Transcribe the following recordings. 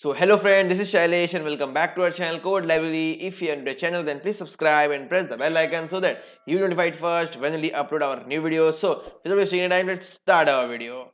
So hello friend, this is Shailesh and welcome back to our channel Code Library. If you are new to the channel, then please subscribe and press the bell icon so that you will be notified first when we upload our new videos. So without wasting any time, let's start our video.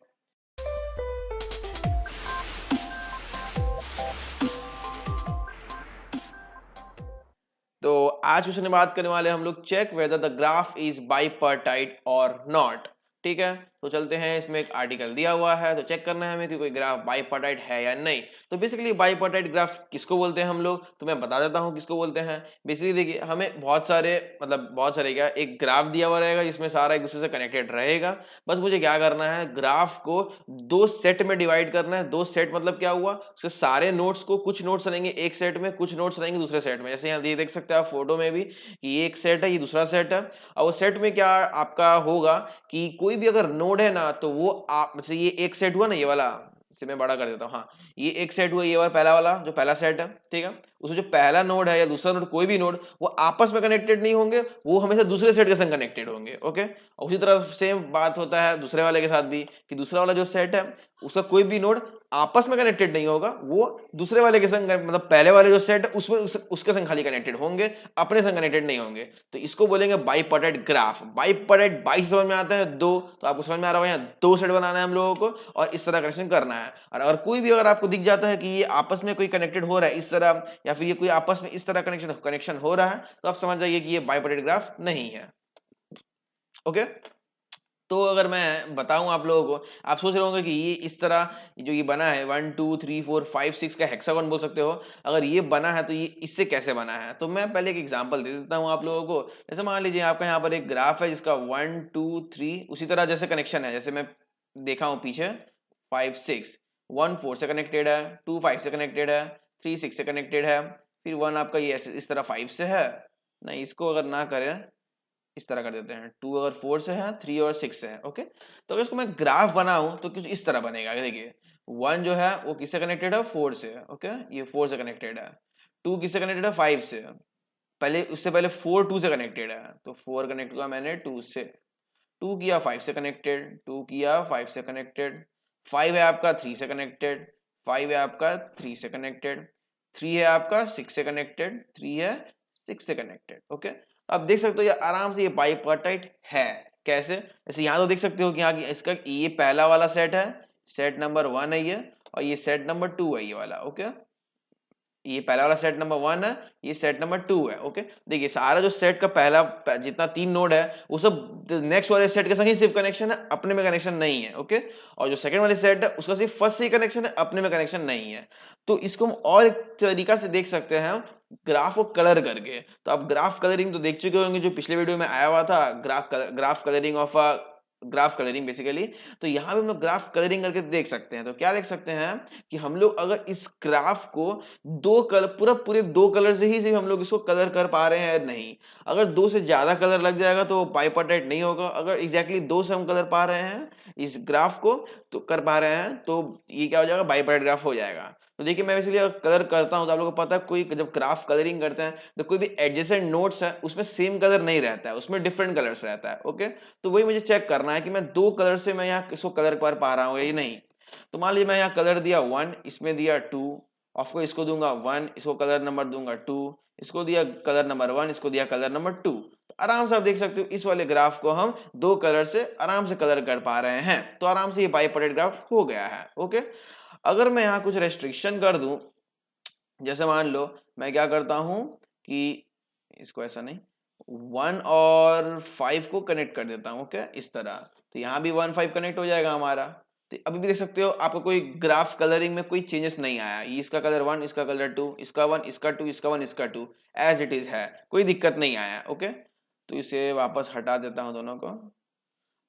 तो आज question में बात करने वाले हम लोग check whether the graph is bipartite और not. ठीक है, तो चलते हैं। इसमें एक आर्टिकल दिया हुआ है तो चेक करना है हमें कि कोई ग्राफ बाइपार्टाइट है या नहीं। तो बेसिकली बाइपार्टाइट ग्राफ किसको बोलते हैं हम लोग, तो मैं बता देता हूँ किसको बोलते हैं। बेसिकली देखिए, हमें बहुत सारे क्या एक ग्राफ दिया हुआ रहेगा जिसमें सारा एक दूसरे से कनेक्टेड रहेगा। बस मुझे क्या करना है, ग्राफ को दो सेट में डिवाइड करना है। दो सेट मतलब क्या हुआ, उसके सारे नोट्स को, कुछ नोट्स रहेंगे एक सेट में, कुछ नोट्स रहेंगे दूसरे सेट में। जैसे यहाँ देख सकते हैं आप फोटो में भी कि ये एक सेट है, ये दूसरा सेट है। और वो सेट में क्या आपका होगा कि कोई भी अगर नोड है ना, तो वो आप जैसे ये एक सेट हुआ ना, ये वाला, इसे मैं बड़ा कर देता हूँ। हाँ, ये एक सेट हुआ, ये वाला पहला वाला जो पहला सेट है। ठीक है, उसमें जो पहला नोड है या दूसरा नोड, कोई भी नोड, वो आपस में कनेक्टेड नहीं होंगे, वो हमेशा दूसरे सेट के संग कनेक्टेड होंगे। ओके, और उसी तरह सेम बात होता है दूसरे वाले के साथ भी कि दूसरा वाला जो सेट है उसका कोई भी नोड आपस में कनेक्टेड नहीं होगा, वो दूसरे वाले के संग मतलब पहले वाले जो सेट है उसमें उसके संग खाली कनेक्टेड होंगे, अपने संग कनेक्टेड नहीं होंगे। तो इसको बोलेंगे बाइपार्टाइट ग्राफ। बाइपार्टाइट बाई समझ में आता है दो, तो आपको समझ में आ रहा होगा यहाँ दो सेट बनाना है हम लोगों को और इस तरह कनेक्शन करना है। और अगर कोई भी अगर आपको दिख जाता है कि ये आपस में कोई कनेक्टेड हो रहा है इस तरह, या फिर ये कोई आपस में इस तरह कनेक्शन हो रहा है, तो आप समझ जाइए कि ये बाइपार्टाइट ग्राफ नहीं है। ओके, तो अगर मैं बताऊं आप लोगों को, आप सोच रहे होंगे कि ये इस तरह जो ये बना है 1 2 3 4 5 6 का हेक्सागोन बोल सकते हो। अगर ये बना है तो ये इससे कैसे बना है, तो मैं पहले एक एग्जांपल दे देता हूं आप लोगों को। जैसे मान लीजिए आपका यहाँ पर एक ग्राफ है जिसका 1 2 3 उसी तरह जैसे कनेक्शन है, जैसे मैं देखा हूँ पीछे 5 6, 1 4 से कनेक्टेड है, 2 5 से कनेक्टेड है, 3 6 से कनेक्टेड है, फिर 1 आपका ये इस तरह 5 से है। नहीं, इसको अगर ना करें, इस तरह कर देते हैं, 2 और 4 से है, 3 और 6 से है। ओके, तो अगर इसको मैं ग्राफ बनाऊं तो कुछ इस तरह बनेगा। देखिए 1 जो है वो किससे कनेक्टेड है, 4 से। ओके, ये 4 से कनेक्टेड है। 2 किससे कनेक्टेड है, 5 से। पहले उससे पहले 4 2 से कनेक्टेड है, तो 4 कनेक्ट हुआ मैंने 2 से। 2 किया 5 से कनेक्टेड, 2 किया 5 से कनेक्टेड। 5 है आपका 3 से कनेक्टेड, 5 है आपका 3 से कनेक्टेड। 3 है आपका 6 से कनेक्टेड, 3 है 6 से कनेक्टेड। ओके, अब देख सकते हो ये आराम से ये बाइपार्टाइट है। कैसे, जैसे यहाँ तो देख सकते हो कि यहाँ इसका ये पहला वाला सेट है, सेट नंबर 1 है ये, और ये सेट नंबर 2 है ये वाला। ओके, ये पहला वाला सेट नंबर 1 है, ये सेट नंबर 2 है। ओके, देखिए सारा जो सेट का पहला जितना 3 नोड है वो सब नेक्स्ट वाले सेट के संग ही सिर्फ कनेक्शन है, अपने में कनेक्शन नहीं है। ओके, और जो सेकंड वाले सेट है उसका सिर्फ फर्स्ट से ही कनेक्शन है, अपने में कनेक्शन नहीं है। तो इसको हम और एक तरीका से देख सकते हैं, ग्राफ को कलर करके। तो आप ग्राफ कलरिंग तो देख चुके होंगे, जो पिछले वीडियो में आया हुआ था, graph colouring of graph colouring basically. तो यहाँ पे हम लोग ग्राफ कलरिंग करके देख सकते हैं। तो क्या देख सकते हैं कि हम लोग अगर इस ग्राफ को दो कलर पूरे दो कलर से ही सिर्फ हम लोग इसको कलर कर पा रहे हैं, नहीं, अगर दो से ज्यादा कलर लग जाएगा तो बाइपार्टाइट नहीं होगा। अगर एग्जैक्टली दो से हम कलर पा रहे हैं इस ग्राफ को, तो कर पा रहे हैं, तो ये क्या हो जाएगा, बाइपार्टाइट ग्राफ हो जाएगा। तो देखिए मैं इसलिए अगर कलर करता हूं तो आप लोगों को पता है, कोई जब ग्राफ कलरिंग करते हैं तो कोई भी एडजेसेंट नोड्स है उसमें सेम कलर नहीं रहता है, उसमें डिफरेंट कलर्स रहता है। ओके, तो वही मुझे चेक करना है कि मैं दो कलर से मैं यहाँ इसको कलर कर पा रहा हूँ या नहीं। तो मान लीजिए मैं यहाँ कलर दिया 1, इसमें दिया 2, ऑफको इसको दूंगा 1, इसको कलर नंबर दूंगा 2, इसको दिया कलर नंबर 1, इसको दिया कलर नंबर 2। तो आराम से आप देख सकते हो इस वाले ग्राफ को हम दो कलर से आराम से कलर कर पा रहे हैं। तो आराम से ये बाइपार्टाइट ग्राफ हो गया है। ओके, अगर मैं यहाँ कुछ रेस्ट्रिक्शन कर दूं, जैसे मान लो मैं क्या करता हूं कि इसको ऐसा नहीं, 1 और 5 को कनेक्ट कर देता हूं। ओके, इस तरह, तो यहाँ भी 1 5 कनेक्ट हो जाएगा हमारा। तो अभी भी देख सकते हो आपको कोई ग्राफ कलरिंग में कोई चेंजेस नहीं आया, ये इसका कलर 1, इसका कलर 2, इसका 1, इसका 2, इसका 1, इसका 2, एज इट इज है, कोई दिक्कत नहीं आया। ओके, तो इसे वापस हटा देता हूं दोनों को।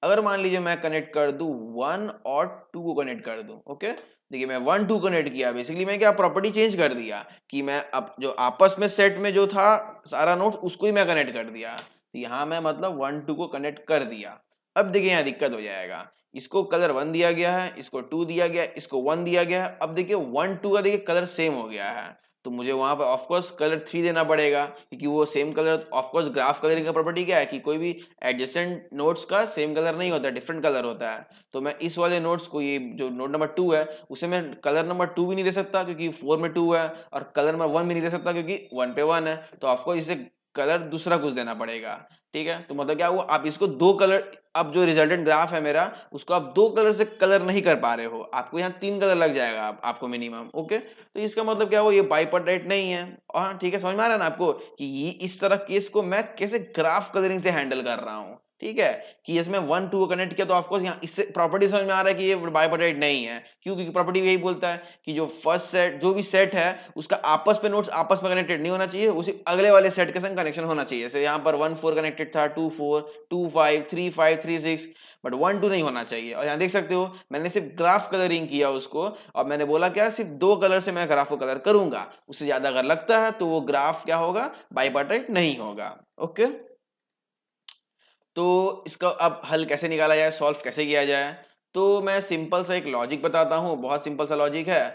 अगर मान लीजिए मैं कनेक्ट कर दूं 1 और 2 को कनेक्ट कर दूं। ओके, देखिए मैं 1 2 कनेक्ट किया, बेसिकली मैं क्या प्रॉपर्टी चेंज कर दिया कि मैं अब जो आपस में सेट में जो था सारा नोड उसको ही मैं कनेक्ट कर दिया। तो यहाँ मैं मतलब 1 2 को कनेक्ट कर दिया। अब देखिए यहाँ दिक्कत हो जाएगा, इसको कलर 1 दिया गया है, इसको 2 दिया गया है, इसको 1 दिया गया है। अब देखिए 1 2 का देखिए कलर सेम हो गया है, तो तो मुझे वहां पर ऑफकोर्स कलर 3 देना पड़ेगा, क्योंकि वो same colour, of course graph colouring का प्रॉपर्टी क्या है कि कोई भी एडजेसेंट नोड्स का सेम कलर नहीं होता, डिफरेंट कलर होता है। तो मैं इस वाले नोड्स को, ये जो नोड नंबर 2 है उसे मैं कलर नंबर 2 भी नहीं दे सकता क्योंकि 4 में 2 है, और कलर नंबर 1 भी नहीं दे सकता क्योंकि 1 पे 1 है। तो ऑफकोर्स इसे कलर दूसरा कुछ देना पड़ेगा, ठीक है। तो मतलब क्या हुआ, आप इसको दो कलर, अब जो रिजल्टेंट ग्राफ है मेरा उसको आप दो कलर से कलर नहीं कर पा रहे हो, आपको यहाँ 3 कलर लग जाएगा आपको मिनिमम, ओके। तो इसका मतलब क्या हुआ, ये बाइपर्टाइट नहीं है। हाँ ठीक है, समझ में आ रहा है ना आपको कि ये इस तरह केस को मैं कैसे ग्राफ कलरिंग से हैंडल कर रहा हूँ, ठीक है। कि इसमें 1 2 को कनेक्ट किया तो ऑफकोर्स यहाँ इससे प्रॉपर्टी समझ में आ रहा है कि ये बाइपर्टाइट नहीं है। क्यों? क्योंकि प्रॉपर्टी यही बोलता है कि जो फर्स्ट सेट, जो भी सेट है उसका आपस में नोड्स आपस में कनेक्टेड नहीं होना चाहिए, उसी अगले वाले सेट के संग कनेक्शन होना चाहिए। जैसे यहाँ पर 1 4 कनेक्टेड था, 2 4 2 5 3 5 3 6, बट 1 2 नहीं होना चाहिए। और यहाँ देख सकते हो मैंने सिर्फ ग्राफ कलरिंग किया उसको, और मैंने बोला क्या, सिर्फ दो कलर से मैं ग्राफ को कलर करूंगा, उससे ज्यादा अगर लगता है तो वो ग्राफ क्या होगा, बाइपर्टाइट नहीं होगा, ओके। तो इसका अब हल कैसे निकाला जाए, सॉल्व कैसे किया जाए, तो मैं सिंपल सा एक लॉजिक बताता हूँ, बहुत सिंपल सा लॉजिक है।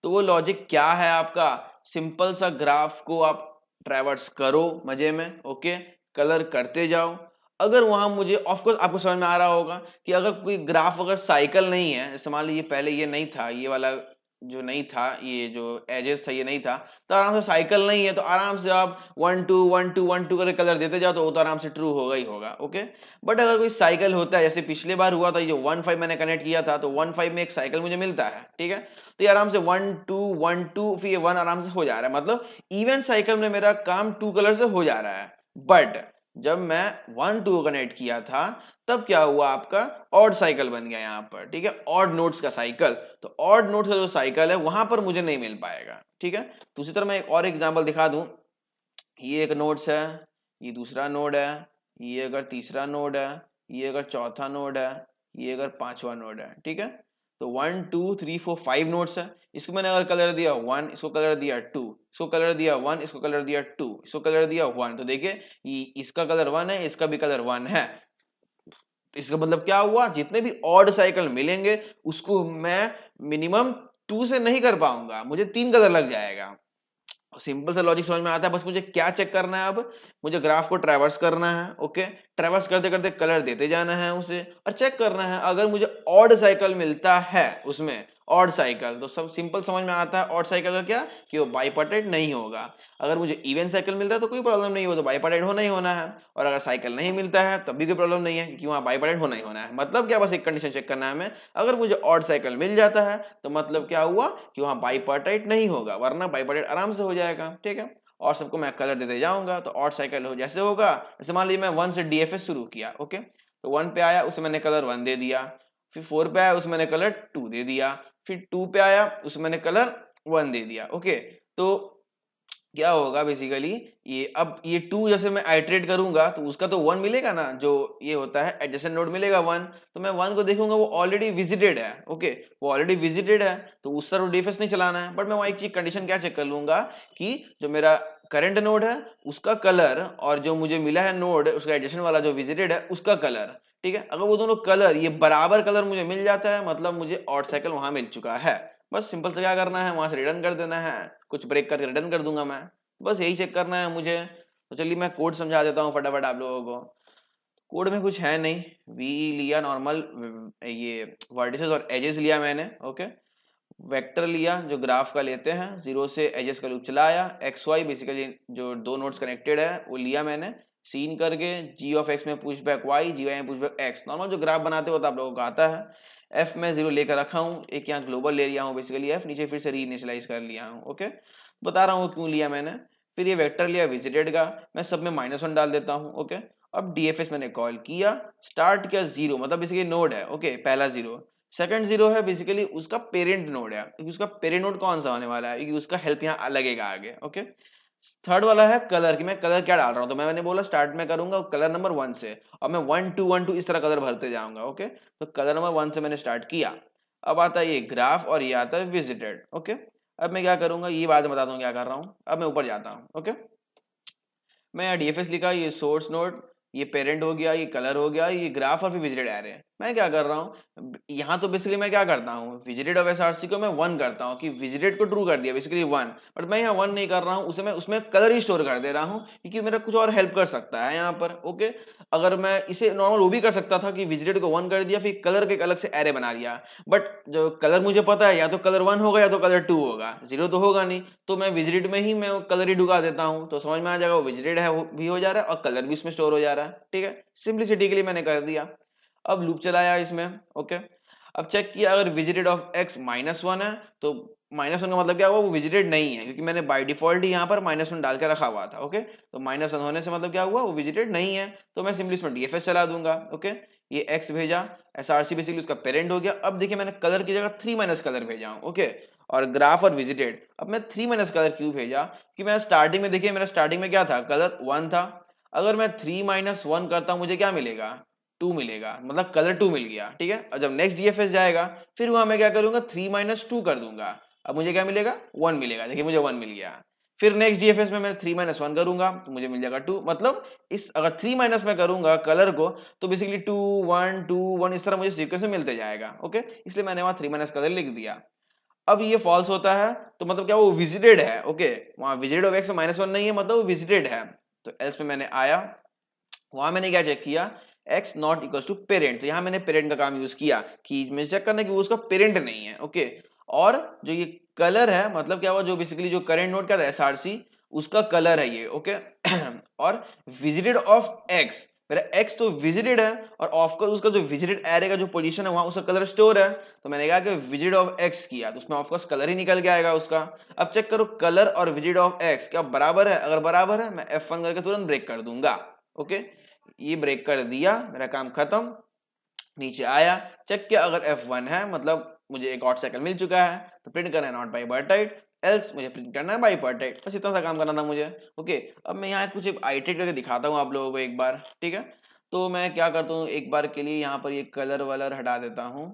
तो वो लॉजिक क्या है आपका, सिंपल सा ग्राफ को आप ट्रैवर्स करो मजे में, ओके, कलर करते जाओ। अगर वहां मुझे, ऑफकोर्स आपको समझ में आ रहा होगा कि अगर कोई ग्राफ अगर साइकिल नहीं है, जैसे मान लीजिए पहले ये नहीं था, ये वाला जो नहीं था, ये जो एजेस था ये नहीं था, तो आराम से साइकिल नहीं है तो आराम से आप 1 2 1 2 1 2 करके कलर देते जाओ तो वो तो आराम से ट्रू होगा ही होगा, ओके। बट अगर कोई साइकिल होता है, जैसे पिछले बार हुआ था, जो 1 5 मैंने कनेक्ट किया था, तो 1 5 में एक साइकिल मुझे मिलता है, ठीक है। तो ये आराम से 1 2 1 2 फिर ये 1 आराम से हो जा रहा है, मतलब इवन साइकिल में मेरा काम 2 कलर से हो जा रहा है। बट जब मैं 1 2 कनेक्ट किया था तब क्या हुआ, आपका ऑड साइकिल बन गया यहाँ पर, ठीक है, ऑड नोड्स का साइकिल। तो ऑड नोड्स का जो साइकिल है वहां पर मुझे नहीं मिल पाएगा, ठीक है। दूसरी तरह मैं एक और एग्जांपल दिखा दूं, ये एक नोड्स है, ये दूसरा नोड है, ये अगर तीसरा नोड है, ये अगर चौथा नोड है, ये अगर पांचवा नोड है, ठीक है। तो 1 2 3 4 5 नोड्स है। इसको मैंने अगर कलर दिया 1, इसको कलर दिया 2, इसको कलर दिया 1, इसको कलर दिया 2, इसको कलर दिया 1, तो देखिए इसका कलर 1 है, इसका भी कलर 1 है। इसका मतलब क्या हुआ, जितने भी ऑड साइकिल मिलेंगे उसको मैं मिनिमम 2 से नहीं कर पाऊंगा, मुझे 3 कलर लग जाएगा। सिंपल सा लॉजिक समझ में आता है, बस मुझे क्या चेक करना है, अब मुझे ग्राफ को ट्रैवर्स करना है, ओके। ट्रैवर्स करते करते कलर देते जाना है उसे, और चेक करना है अगर मुझे ऑड साइकिल मिलता है उसमें, ऑड साइकिल, तो सब सिंपल समझ में आता है ऑड साइकिल का क्या, कि वो बाइपर्टाइट नहीं होगा। अगर मुझे इवन साइकिल मिलता है तो कोई प्रॉब्लम नहीं, हो तो बाइपर्टाइट होना ही होना है। और अगर साइकिल नहीं मिलता है तब भी कोई प्रॉब्लम नहीं है, क्योंकि वहां बाइपर्टाइट होना ही होना है। मतलब क्या, बस एक कंडीशन चेक करना है हमें, अगर मुझे ऑड साइकिल मिल जाता है तो मतलब क्या हुआ कि वहां बाइपर्टाइट नहीं होगा, वरना बाइपर्टाइट आराम से हो जाएगा, ठीक है। और सबको मैं कलर देते जाऊंगा तो ऑड साइकिल हो जैसे होगा, जैसे मान लीजिए मैं 1 से डीएफएस शुरू किया, ओके, तो 1 पे आया उसे मैंने कलर 1 दे दिया, फिर 4 पे आया उसमें मैंने कलर 2 दे दिया, फिर 2 पे आया उसमें मैंने कलर 1 दे दिया, ओके। तो क्या होगा बेसिकली, ये अब ये 2 जैसे मैं आइटरेट करूंगा तो उसका तो 1 मिलेगा ना, जो ये होता है एडजेसेंट नोड मिलेगा 1, तो मैं 1 को देखूंगा वो ऑलरेडी विजिटेड है, ओके, वो ऑलरेडी विजिटेड है, तो उस तरह डीएफएस नहीं चलाना है। बट मैं वहां एक चीज कंडीशन क्या चेक कर लूंगा कि जो मेरा करंट नोड है उसका कलर, और जो मुझे मिला है नोड उसका एडजेसेंट वाला जो विजिटेड है उसका कलर, ठीक है। अगर वो दोनों कलर, ये बराबर कलर मुझे मिल जाता है, मतलब मुझे ऑड साइकिल वहां मिल चुका है। बस सिंपल से क्या करना है, वहां से रिटर्न कर देना है, कुछ ब्रेक करके रिटर्न कर दूंगा मैं, बस यही चेक करना है मुझे। तो चलिए मैं कोड समझा देता हूँ फटाफट आप लोगों को। कोड में कुछ है नहीं, वी लिया नॉर्मल, ये वर्टिसेस और एजेस लिया मैंने, ओके। वेक्टर लिया जो ग्राफ का लेते हैं, 0 से एजेस का लूप चलाया, एक्स वाई बेसिकली जो दो नोड्स कनेक्टेड है वो लिया मैंने, सीन करके जी ऑफ एक्स में push back Y, G Y में पुश बैक एक्स, नॉर्मल जो ग्राफ बनाते हो तो आप लोगों को आता है। एफ में 0 लेकर रखा हूँ, एक यहाँ ग्लोबल ले लिया हूँ बेसिकली एफ, नीचे फिर से रीइनिशियलाइज कर लिया हूँ, ओके। बता रहा हूँ क्यों लिया मैंने। फिर ये वेक्टर लिया विजिटेड का, मैं सब में -1 डाल देता हूँ, ओके। अब डीएफएस मैंने कॉल किया, स्टार्ट किया 0, मतलब बेसिकली नोड है, ओके, पहला 0। सेकंड 0 है बेसिकली उसका पेरेंट नोड है, क्योंकि उसका पेरेंट नोड कौन सा होने वाला है, क्योंकि उसका हेल्प यहाँ लगेगा आगे, ओके। थर्ड वाला है कलर, कि मैं कलर क्या डाल रहा हूँ, तो मैंने बोला स्टार्ट में करूंगा कलर नंबर 1 से, और मैं 1 2 1 2 इस तरह कलर भरते जाऊंगा, ओके। तो कलर नंबर 1 से मैंने स्टार्ट किया। अब आता है ये ग्राफ और ये आता है विजिटेड, ओके। अब मैं क्या करूंगा, ये बाद में बताता हूँ क्या कर रहा हूँ। अब मैं ऊपर जाता हूँ, ओके। मैं यहाँ डीएफएस लिखा, ये सोर्स नोड, ये पेरेंट हो गया, ये कलर हो गया, ये ग्राफ और फिर विजिटेड एरे, मैं क्या कर रहा हूँ यहाँ, तो बेसिकली मैं क्या करता हूँ, विजिटेड ऑफ एसआरसी को मैं 1 करता हूँ कि विजिटेड को ट्रू कर दिया बेसिकली 1, बट मैं यहाँ 1 नहीं कर रहा हूँ, उसे मैं उसमें कलर ही स्टोर कर दे रहा हूँ क्योंकि मेरा कुछ और हेल्प कर सकता है यहाँ पर। ओके, अगर मैं इसे नॉर्मल वो भी कर सकता था कि विजिटेड को 1 कर दिया फिर कलर के एक अलग से एरे बना लिया, बट जो कलर मुझे पता है या तो कलर 1 होगा या तो कलर 2 होगा, 0 तो होगा नहीं, तो मैं विजिटेड में ही मैं कलर ही ढुका देता हूँ, तो समझ में आ जाएगा वो विजिटेड है वो भी हो जा रहा है और कलर भी उसमें स्टोर हो जा रहा है। ठीक है, सिंपलिसिटी के लिए मैंने कर दिया। अब लूप चलाया इसमें। ओके, अब चेक किया अगर विजिटेड ऑफ x -1 है तो -1 का मतलब क्या हुआ, वो विजिटेड नहीं है क्योंकि मैंने बाय डिफॉल्ट ही यहाँ पर -1 डाल के रखा हुआ था। ओके, तो -1 होने से मतलब क्या हुआ, वो विजिटेड नहीं है, तो मैं सिंपली इसमें डीएफएस चला दूंगा। ओके, ये x भेजा, एसआरसी बेसिकली उसका पेरेंट हो गया। अब देखिए मैंने कलर की जगह 3 कलर भेजा हूँ। ओके, और ग्राफ और विजिटेड, अब मैं 3 कलर क्यों भेजा कि मैं स्टार्टिंग में, देखिए मेरा स्टार्टिंग में क्या था, कलर 1 था, अगर मैं 3 - 1 करता हूँ मुझे क्या मिलेगा, 2 मिलेगा, मतलब कलर 2 मिल गया। ठीक है, और जब नेक्स्ट डीएफएस जाएगा फिर वहां मैं क्या करूंगा, 3 - 2 कर दूंगा, अब मुझे क्या मिलेगा, 1 मिलेगा। देखिए मुझे 1 मिल गया। फिर नेक्स्ट डीएफएस में मैं 3 - 1 करूंगा तो मुझे मिल जाएगा 2, मतलब इस अगर 3 माइनस में करूंगा कलर को तो बेसिकली 2 1 2 1 इस तरह मुझे सीक्वेंस में मिलते जाएगा। ओके, इसलिए मैंने वहां 3 कलर लिख दिया। अब ये फॉल्स होता है तो मतलब क्या, वो विजिटेड है। ओके, वहां विजिटेड ऑफ एक्स में -1 नहीं है, मतलब वो विजिटेड है। तो एल्स में मैंने आया, वहां मैंने क्या चेक किया, x not equal to parent, तो यहाँ मैंने पेरेंट का काम यूज किया कि मैं चेक करना कि वो उसका पेरेंट नहीं है। ओके, और जो ये कलर है मतलब क्या हुआ, जो बेसिकली जो करेंट नोड क्या था एसआरसी, उसका कलर है ये। ओके और विजिटेड ऑफ x, मेरा x तो विजिटेड है और ऑफ का उसका जो विजिटेड एरे का जो पोजीशन है वहां उसका कलर स्टोर है, तो मैंने कहा कि विजिटेड ऑफ x किया तो उसमें ऑफकोर्स कलर ही निकल के आएगा उसका। अब चेक करो कलर और विजिटेड ऑफ x क्या बराबर है, अगर बराबर है मैं F1 करके तुरंत ब्रेक कर दूंगा। ओके, ये ब्रेक कर दिया, मेरा काम खत्म। नीचे आया, चेक किया अगर F1 है मतलब मुझे एक और साइकिल मिल चुका है, तो प्रिंट करना है नॉट बाइपार्टाइट, एल्स मुझे प्रिंट करना है बाइपार्टाइट, बस इतना सा काम करना था मुझे। ओके, अब मैं यहाँ कुछ आइटरेट करके दिखाता हूँ आप लोगों को एक बार। ठीक है, तो मैं क्या करता हूँ, एक बार के लिए यहाँ पर ये कलर वलर हटा देता हूँ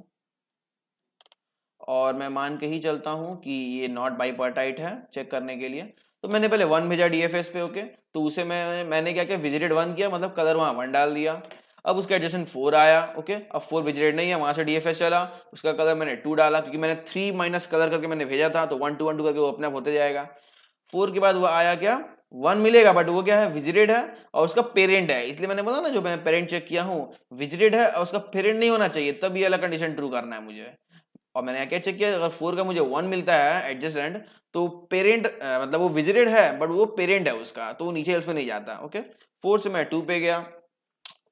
और मैं मान के ही चलता हूँ कि ये नॉट बाइपार्टाइट है चेक करने के लिए। तो मैंने पहले 1 भेजा डीएफएस पे। ओके, तो उसे मैंने क्या किया, विजिटेड 1 किया, मतलब कलर वहां 1 डाल दिया। अब उसका एडजेसेंट 4 आया। ओके, अब 4 विजिटेड नहीं है, वहां से डीएफएस चला, उसका कलर मैंने 2 डाला क्योंकि मैंने 3 माइनस कलर करके मैंने भेजा था, तो 1 2 1 2 करके वो अपने आप होते जाएगा। 4 के बाद वो आया क्या, 1 मिलेगा, बट वो क्या है, विजिटेड है और उसका पेरेंट है, इसलिए मैंने बोला ना जो मैं पेरेंट चेक किया हूँ विजिटेड है और उसका पेरेंट नहीं होना चाहिए, तब ये वाला कंडीशन ट्रू करना है मुझे। और मैंने क्या चेक किया, अगर 4 का मुझे 1 मिलता है एडजेसेंट, तो पेरेंट मतलब वो विजिटेड है बट वो पेरेंट है उसका, तो वो नीचे एल्स में नहीं जाता। ओके, 4 से मैं 2 पे गया,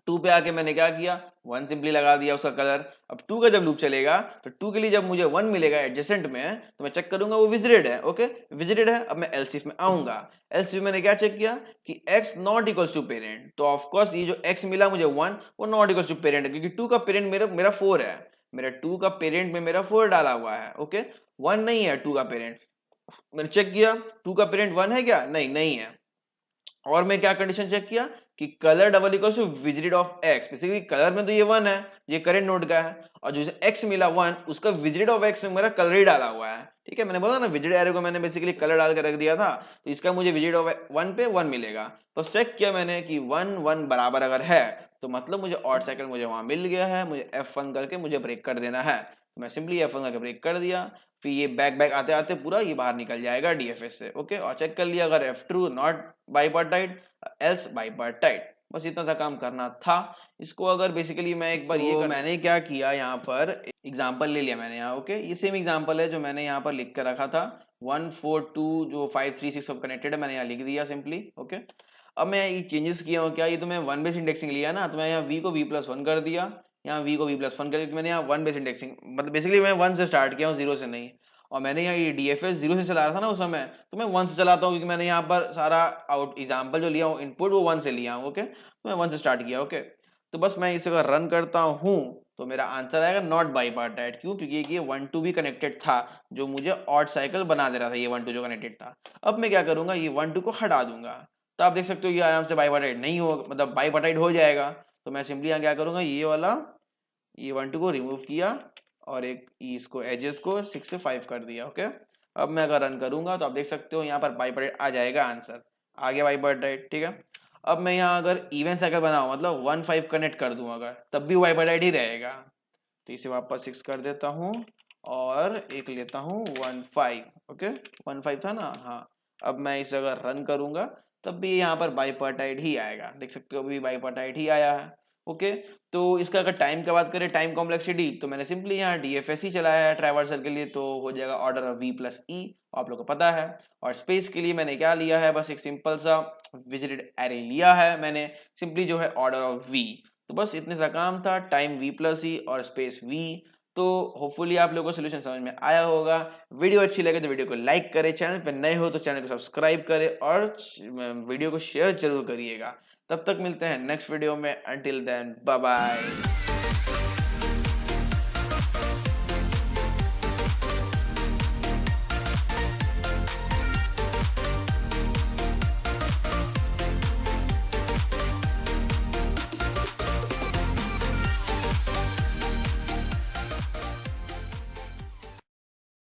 2 पे आके मैंने क्या किया, 1 सिंपली लगा दिया उसका कलर। अब 2 का जब लूप चलेगा तो 2 के लिए जब मुझे 1 मिलेगा एडजेसेंट में तो मैं चेक करूंगा वो विजिटेड है। ओके, विजिटेड है, अब मैं एल्सिफ में आऊंगा। एल्सिफ में मैंने क्या चेक किया कि x not equals to parent, तो ऑफ कोर्स ये जो x मिला मुझे 1 वो नॉट इक्वल्स टू पेरेंट है क्योंकि 2 का पेरेंट मेरा 4 है, मेरा 2 का पेरेंट में मेरा 4 डाला हुआ है। ओके, 1 नहीं है 2 का पेरेंट, मैंने चेक किया 2 का पेरेंट 1 है क्या, नहीं नहीं है। और मैं क्या कंडीशन चेक किया कि colour double equal to visited of X, basically colour में तो ये 1 है, ये करेंट नोड का है, और जो एक्स मिला 1 उसका विजिटेड ऑफ एक्स में मेरा कलर ही डाला हुआ है। ठीक है, मैंने बोला ना विजिटेड एरे को मैंने बेसिकली कलर डाल के रख दिया था, तो इसका मुझे विजिटेड ऑफ 1 पे 1 मिलेगा। तो चेक किया मैंने कि 1 1 बराबर अगर है तो मतलब मुझे ऑड साइकिल मुझे वहां मिल गया है, मुझे F1 करके मुझे ब्रेक कर देना है, तो मैं सिंपली F1 करके ब्रेक कर दिया। फिर ये बैक बैक आते आते पूरा ये बाहर निकल जाएगा डीएफएस से। ओके, और चेक कर लिया अगर F2 not bipartite else bipartite, बस इतना सा काम करना था। इसको अगर बेसिकली मैं एक बार ये मैंने क्या किया, यहाँ पर एग्जांपल ले लिया मैंने यहाँ। ओके, ये सेम एग्जांपल है जो मैंने यहाँ पर लिख कर रखा था 1 4 2 जो 5 3 6 सब कनेक्टेड है, मैंने यहाँ लिख दिया सिंपली। ओके, अब मैं ये चेंजेस किया हूँ क्या, ये तो मैं 1 बेस इंडेक्सिंग लिया ना, तो मैं यहाँ v को v+1 कर दिया, यहाँ v को v+1 कर दिया, मैंने यहाँ 1 बेस इंडेक्सिंग मतलब बेसिकली मैं 1 से स्टार्ट किया हूँ 0 से नहीं। और मैंने यहाँ ये डीएफएस 0 से चला रहा था ना उस समय, तो मैं 1 से चलाता हूँ क्योंकि मैंने यहाँ पर सारा आउट एग्जाम्पल जो लिया हूँ इनपुट वो 1 से लिया हूँ। ओके, तो मैं 1 से स्टार्ट किया। ओके, तो बस मैं इसे अगर रन करता हूँ तो मेरा आंसर आएगा नॉट बाइपार्टाइट, क्यों, क्योंकि ये 1 2 भी कनेक्टेड था जो मुझे ऑड साइकिल बना दे रहा था, ये 1 2 जो कनेक्टेड था। अब मैं क्या करूंगा, ये 1 2 को हटा दूंगा, तो आप देख सकते हो ये आराम से बाइपार्टाइट नहीं हो, मतलब बाइपार्टाइट हो जाएगा। तो मैं सिंपली यहाँ क्या करूंगा, ये वाला ये 1 2 को रिमूव किया और एक इसको एजेस को 6 से 5 कर दिया। ओके, अब मैं अगर रन करूंगा तो आप देख सकते हो यहाँ पर बाइपार्टाइट आ जाएगा आंसर, आ गया बाइपार्टाइट। ठीक है, अब मैं यहाँ अगर इवन साइकिल बनाऊँ मतलब 1 5 कनेक्ट कर दूँ अगर, तब भी बाइपार्टाइट ही रहेगा। तो इसे वापस 6 कर देता हूँ और एक लेता हूँ 1 5। ओके 1 5 था ना, हाँ। अब मैं इसे अगर रन करूंगा तब भी यहाँ पर बाइपार्टाइट ही आएगा, देख सकते हो अभी बाइपार्टाइट ही आया है। ओके, तो इसका अगर टाइम की बात करें, टाइम कॉम्प्लेक्सिटी, तो मैंने सिंपली यहाँ डीएफएस ही चलाया है ट्रैवर्सल के लिए, तो हो जाएगा ऑर्डर ऑफ वी प्लस ई, आप लोगों को पता है। और स्पेस के लिए मैंने क्या लिया है, बस एक सिंपल सा विजिटेड एरे लिया है मैंने, सिंपली जो है ऑर्डर ऑफ वी। तो बस इतने सा काम था, टाइम वी प्लस ई और स्पेस वी। तो होपफुली आप लोगों को सोल्यूशन समझ में आया होगा। वीडियो अच्छी लगे तो वीडियो को लाइक करें, चैनल पर नए हो तो चैनल को सब्सक्राइब करें और वीडियो को शेयर जरूर करिएगा। तब तक मिलते हैं नेक्स्ट वीडियो में, अंटिल देन बाय बाय।